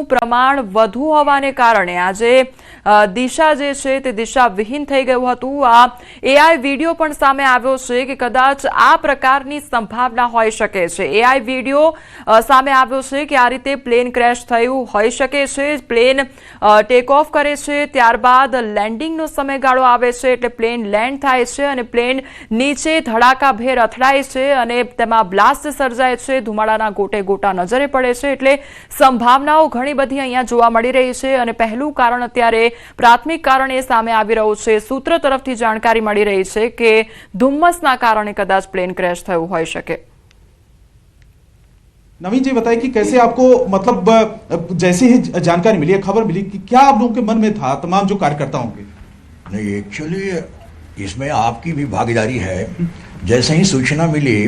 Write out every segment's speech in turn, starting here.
પ્લેનનું પ્રમાણ વધુ હોવાને કારણે આજે દિશા જે છે તે દિશાવિહીન થઈ ગયું હતું। આ એઆઈ વિડીયો પણ સામે આવ્યો છે કે કદાચ આ પ્રકારની સંભાવના હોઈ શકે છે। એઆઈ વિડીયો સામે આવ્યો છે કે આ રીતે પ્લેન ક્રેશ થયું હોઈ શકે છે। પ્લેન ટેક ઓફ કરે છે, ત્યારબાદ લેન્ડિંગનો સમયગાળો આવે છે એટલે પ્લેન લેન્ડ થાય છે અને પ્લેન નીચે ધડાકાભેર અથડાય છે અને તેમાં બ્લાસ્ટ સર્જાય છે, ધુમાડાના ગોટે ગોટા નજરે પડે છે। એટલે સંભાવનાઓ ઘણી બધી અહીંયા જોવા મળી રહી છે અને પહેલું કારણ અત્યારે प्राथमिक कारण ए सामे आवी रह्युं छे। सूत्र तरफथी जाणकारी मळी रही छे के धुम्मसना कारणे कदाच प्लेन क्रैश थयुं होई शके। नवीन जी बताइए कि कैसे आपको मतलब जैसे ही जानकारी मिली, खबर मिली कि क्या आप लोगों के मन में था, तमाम जो कार्यकर्ताओं के? नहीं, एक्चुअली इसमें आपकी भी भागीदारी है। जैसे ही सूचना मिली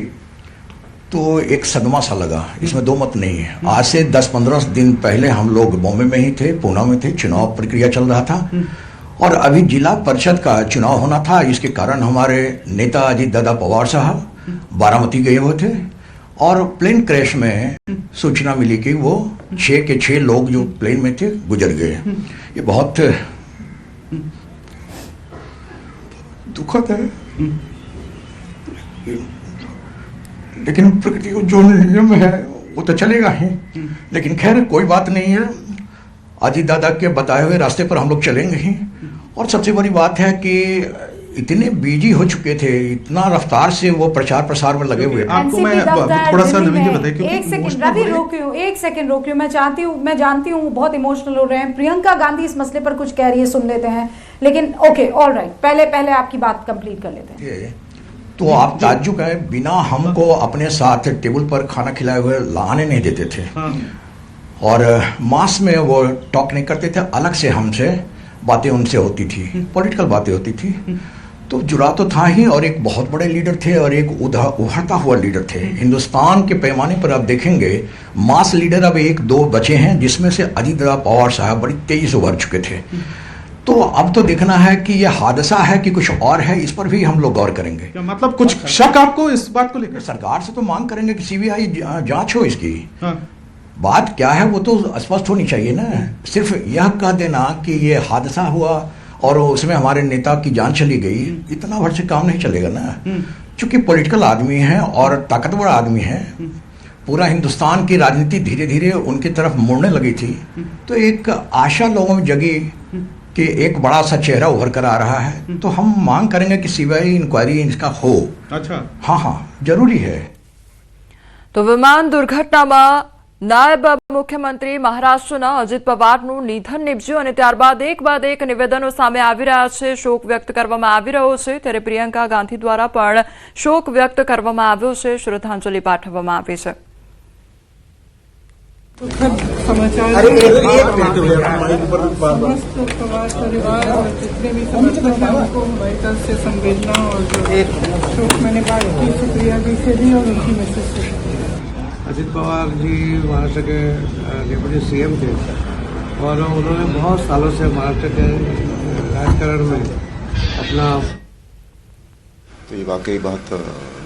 तो एक सदमा सा लगा, इसमें दो मत नहीं है। आज से 10-15 दिन पहले हम लोग बॉम्बे में ही थे, पूना में थे, चुनाव प्रक्रिया चल रहा था और अभी जिला परिषद का चुनाव होना था। इसके कारण हमारे नेता अजीत दादा पवार साहब बारामती गए हुए थे और प्लेन क्रैश में सूचना मिली कि वो 6 के 6 लोग जो प्लेन में थे गुजर गए। ये बहुत दुखद है, लेकिन प्रकृति को जो नियम है वो तो चलेगा ही। लेकिन खैर कोई बात नहीं है, अजीत दादा के बताए हुए रास्ते पर हम लोग चलेंगे ही। और सबसे बड़ी बात है कि इतने बिजी हो चुके थे, इतना रफ्तार से वो प्रचार प्रसार में लगे हुए। आपको मैं थोड़ा सा नवीन जी बताइए, एक सेकंड रवि रोकियो, एक सेकंड रोकियो। मैं जानती हूँ बहुत इमोशनल हो रहे हैं। प्रियंका गांधी इस मसले पर कुछ कह रही है, सुन लेते हैं। लेकिन ओके, ऑल राइट, पहले आपकी बात कंप्लीट कर लेते हैं। तो आप ताज्जुब है, बिना हमको अपने साथ टेबल पर खाना खिलाए हुए लाने नहीं देते थे और मास में वो टॉक नहीं करते थे। अलग से हमसे बातें उनसे होती थी, पॉलिटिकल बातें होती थी। तो जुड़ा तो था ही और एक बहुत बड़े लीडर थे और एक उभरता हुआ लीडर थे। हिंदुस्तान के पैमाने पर आप देखेंगे मास लीडर अब 1-2 बचे हैं, जिसमें से अजीत पवार साहब बड़ी तेजी से उभर चुके थे। तो अब तो देखना है कि यह हादसा है कि कुछ और है, इस पर भी हम लोग गौर करेंगे। क्या मतलब कुछ शक आपको इस बात को लेकर? सरकार से तो मांग करेंगे कि सीबीआई जांच हो इसकी। बात क्या है वो तो स्पष्ट होनी चाहिए ना। सिर्फ यह कह देना कि ये हादसा हुआ और उसमें हमारे नेता की जान चली गई, इतना भर से काम नहीं चलेगा ना। चूंकि पॉलिटिकल आदमी है और ताकतवर आदमी है, पूरा हिंदुस्तान की राजनीति धीरे धीरे उनकी तरफ मुड़ने लगी थी, तो एक आशा लोगों में जगी कि एक बड़ा सा चेहरा उभर कर आ रहा है। तो हम मांग करेंगे कि सीबीआई इंक्वायरी इसका हो। अच्छा, हाँ, जरूरी है। तो विमान दुर्घटनाમાં નાયબ મુખ્યમંત્રી મહારાષ્ટ્રના અજીત પવારનું નિધન નિપજ્યું અને ત્યારબાદ એક બાદ એક નિવેદનો સામે આવી રહ્યા છે, શોક વ્યક્ત કરવામાં આવી રહ્યો છે। ત્યારે પ્રિયંકા ગાંધી દ્વારા પણ શોક વ્યક્ત કરવામાં આવ્યો છે, શ્રદ્ધાંજલિ પાઠવવામાં આવી છે। समाचार समस्त पवार परिवार और जितने भी समर्थक हैं उनको बाईतर से संवेदना और शोक मैंने बात की सुप्रिया जी से भी और उनकी मैसेज से। अजीत पवार जी महाराष्ट्र के डिप्टी सीएम थे और उन्होंने बहुत सालों से महाराष्ट्र के राजकारण में अपना। तो ये वाकई बहुत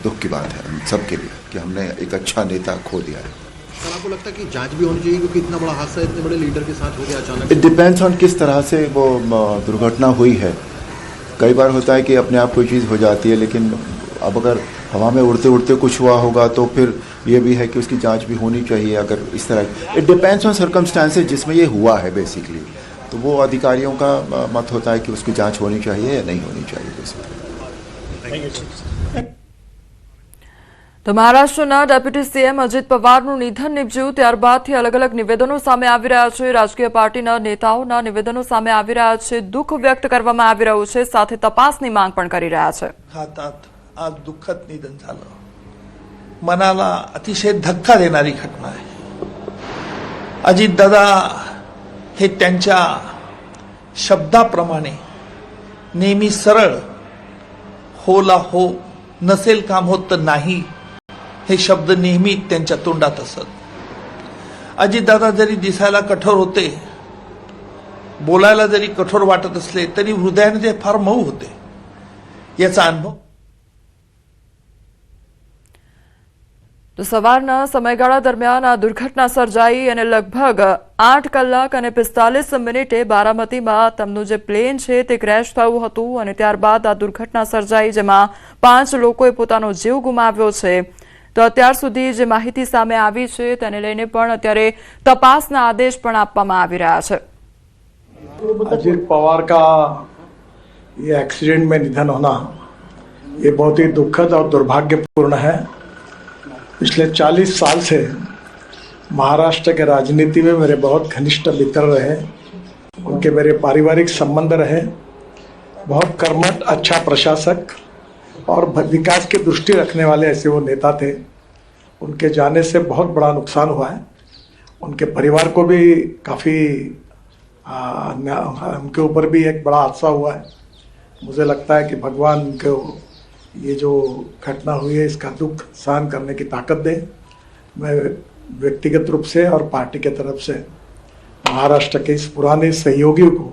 दुख की बात है हम सबके लिए कि हमने एक अच्छा नेता खो दिया है। सर, आपको लगता है कि जांच भी होनी चाहिए क्योंकि इतना बड़ा हादसा इतने बड़े लीडर के साथ हो गया अचानक? इट डिपेंड्स ऑन किस तरह से वो दुर्घटना हुई है। कई बार होता है कि अपने आप कोई चीज़ हो जाती है, लेकिन अब अगर हवा में उड़ते उड़ते कुछ हुआ होगा तो फिर ये भी है कि उसकी जांच भी होनी चाहिए। अगर इस तरह इट डिपेंड्स ऑन सर्कमस्टांसेस जिसमें ये हुआ है बेसिकली, तो वो अधिकारियों का मत होता है कि उसकी जांच होनी चाहिए या नहीं होनी चाहिए बेसिकली। तो महाराष्ट्રના ડેપ્યુટી સીએમ અજીત પવારનું નિધન નિપજ્યું ત્યારબાદથી અલગ અલગ નિવેદનો સામે આવી રહ્યા છે। રાજકીય પાર્ટીના નેતાઓના નિવેદનો સામે આવી રહ્યા છે, દુઃખ વ્યક્ત કરવામાં આવી રહ્યું છે, સાથે તપાસની માંગ પણ કરી રહ્યા છે। आज दुःखद निधन झालं, मनाला अतिशय धक्का देणारी घटना आहे। अजित दादा हे त्यांच्या शब्दाप्रमाणे नेहमी सरळ, होला हो, नसेल काम होत तर नाही, हे शब्द नेहमी त्यांच्या तोंडात असत। अजितदादा जरी दिसायला कठोर होते, बोलायला जरी कठोर वाटत असले तरी हृदयाने ते फार मऊ होते, याचा अनुभव। તો સવારના સમયગાળા દરમિયાન આ દુર્ઘટના સર્જાઈ અને લગભગ 8 કલાક અને 45 મિનિટે બારામતીમાં તેમનું જે પ્લેન છે તે ક્રેશ થયું હતું અને ત્યારબાદ આ દુર્ઘટના સર્જાઈ, જેમાં 5 લોકોએ પોતાનો જીવ ગુમાવ્યો છે। તો અત્યાર સુધી જે માહિતી સામે આવી છે તેને લઈને પણ અત્યારે તપાસના આદેશ પણ આપવામાં આવી રહ્યા છે। अजित पवार का ये एक्सीडेंट में निधन होना ये बहुत ही दुखद और दुर्भाग्यपूर्ण है। पिछले 40 साल से महाराष्ट्र के राजनीति में मेरे बहुत घनिष्ठ मित्र रहे, उनके मेरे पारिवारिक संबंध रहे। बहुत कर्मठ, अच्छा प्रशासक और विकास की दृष्टि रखने वाले ऐसे वो नेता थे। उनके जाने से बहुत बड़ा नुकसान हुआ है। उनके परिवार को भी काफ़ी उनके ऊपर भी एक बड़ा हादसा हुआ है। मुझे लगता है कि भगवान को ये जो घटना हुई है इसका दुख सहन करने की ताकत दे। मैं व्यक्तिगत रूप से और पार्टी के तरफ से महाराष्ट्र के इस पुराने सहयोगियों को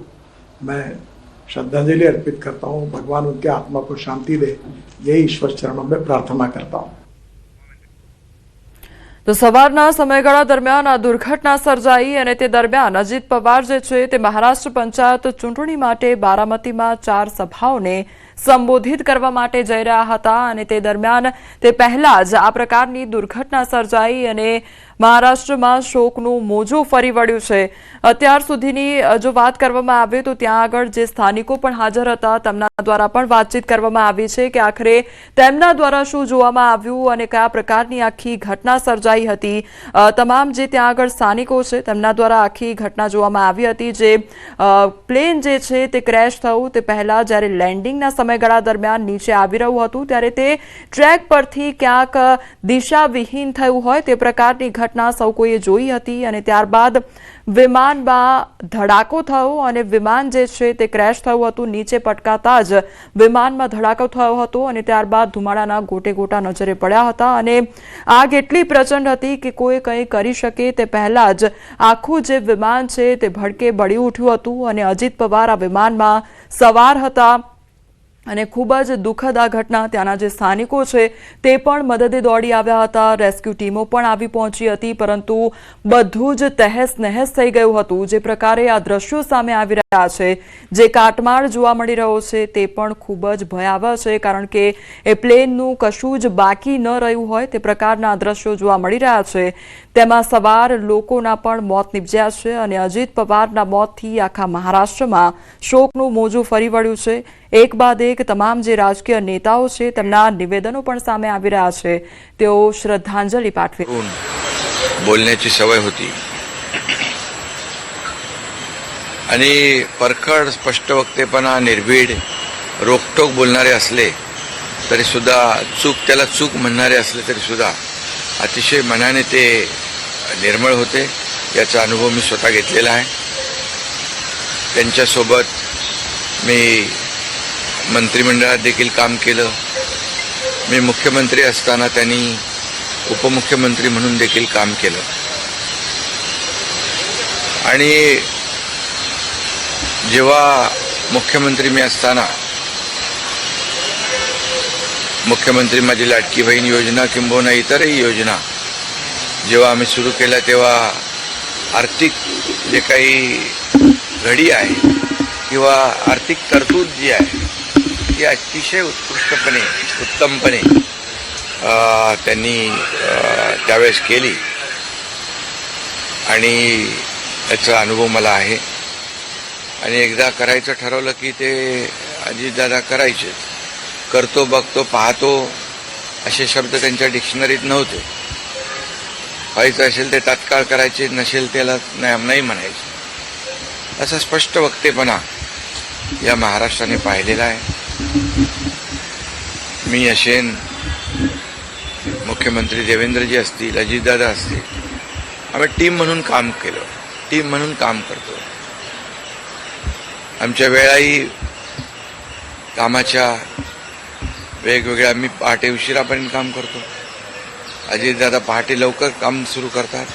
मैं श्रद्धांजलि अर्पित करता हूँ। भगवान उनके आत्मा को शांति दे, यही ईश्वर चरणों में प्रार्थना करता हूँ। તો સવારના સમયગાળા દરમિયાન આ દુર્ઘટના સર્જાઈ અને તે દરમિયાન અજીત પવાર જે છે તે મહારાષ્ટ્ર પંચાયત ચૂંટણી માટે બારામતીમાં 4 સભાઓને સંબોધિત કરવા માટે જઈ રહ્યા હતા અને તે દરમિયાન તે પહેલા જ આ પ્રકારની દુર્ઘટના સર્જાઈ અને મહારાષ્ટ્રમાં શોકનું મોજું ફરી વળ્યું છે। અત્યાર સુધીની જો વાત કરવામાં આવે તો ત્યાં આગળ જે સ્થાનિકો પણ હાજર હતા તેમના દ્વારા પણ વાતચીત કરવામાં આવી છે કે આખરે તેમના દ્વારા શું જોવામાં આવ્યું અને કયા પ્રકારની આખી ઘટના સર્જાઈ હતી। તમામ જે ત્યાં આગળ સ્થાનિકો છે તેમના દ્વારા આખી ઘટના જોવામાં આવી હતી। જે પ્લેન જે છે તે ક્રેશ થયું તે પહેલા જ્યારે લેન્ડિંગના સમયગાળા દરમિયાન નીચે આવી રહ્યું હતું ત્યારે તે ટ્રેક પરથી ક્યાંક દિશાવિહીન થયું હોય તે પ્રકારની ઘટના સૌ કોઈએ જોઈ હતી અને ત્યારબાદ વિમાનમાં ધડાકો થયો અને વિમાન જે છે તે ક્રેશ થયું હતું। નીચે પટકાતા જ વિમાનમાં ધડાકો થયો હતો અને ત્યારબાદ ધુમાડાના ગોટે ગોટા નજરે પડ્યા હતા અને આગ એટલી પ્રચંડ હતી કે કોઈ કંઈ કરી શકે તે પહેલા જ આખું જે વિમાન છે તે ભડકે બળી ઉઠ્યું હતું અને અજીત પવાર આ વિમાનમાં સવાર હતા અને ખૂબ જ દુઃખદ આ ઘટના। ત્યાંના જે સ્થાનિકો છે તે પણ મદદે દોડી આવ્યા હતા, રેસ્ક્યુ ટીમો પણ આવી પહોંચી હતી, પરંતુ બધું જ તહેસ નહેસ થઈ ગયું હતું। જે પ્રકારે આ દ્રશ્યો સામે આવી રહ્યા છે, જે કાટમાળ જોવા મળી રહ્યો છે તે પણ ખૂબ જ ભયાવહ છે, કારણ કે એ પ્લેનનું કશું જ બાકી ન રહ્યું હોય તે પ્રકારના દ્રશ્યો જોવા મળી રહ્યા છે। તેમાં સવાર લોકોના પણ મોત નિપજ્યા છે અને અજીત પવારના મોતથી આખા મહારાષ્ટ્રમાં શોકનું મોજું ફરી વળ્યું છે। એક બાદ એક તમામ જે રાજકીય નેતાઓ છે તેમના નિવેદનો પણ સામે આવી રહ્યા છે। તેઓ શ્રદ્ધાંજલિ પાઠવે। बोलण्याची सवय होती आणि परखड स्पष्ट वक्तेपणा, निर्भीड, रोखटोक बोलणारे असले तरी सुद्धा त्याला चूक म्हणणारे असले तरी सुद्धा अतिशय मनाने ते निर्मळ होते। याचा अनुभव मी स्वतः घेतलेला आहे। त्यांच्यासोबत मी मंत्रिमंडळात देखील काम केलं। मी मुख्यमंत्री असताना त्यांनी उपमुख्यमंत्री म्हणून देखील काम केलं आणि जेव्हा मुख्यमंत्री मी असताना मुख्यमंत्री माझी लाडकी बहीण योजना किंबहुना इतरही योजना जेव्हा आम्ही सुरू केल्या तेव्हा आर्थिक जे काही घडी आहे किंवा आर्थिक तरतूद जी आहे ती अतिशय उत्कृष्टपणे, उत्तमपणे त्यांनी त्यावेळेस केली आणि याचा अनुभव मला आहे। आणि एकदा करायचं ठरवलं की ते अजितदादा करायचेच। करतो, बघतो, पाहतो असे शब्द त्यांच्या डिक्शनरीत नव्हते। व्हायचं असेल ते तात्काळ करायचे, नसेल त्याला नाही म्हणायचे। असा स्पष्ट वक्तेपणा या महाराष्ट्राने पाहिलेला आहे। मी असेन, मुख्यमंत्री देवेंद्रजी असतील, अजितदादा असतील, आम्ही टीम म्हणून काम केलं, टीम म्हणून काम करतो। आमच्या वेळाही कामाच्या वेगवेगळ्या, आम्ही पहाटे उशिरापर्यंत काम करतो, अजितदादा पहाटे लवकर काम सुरू करतात।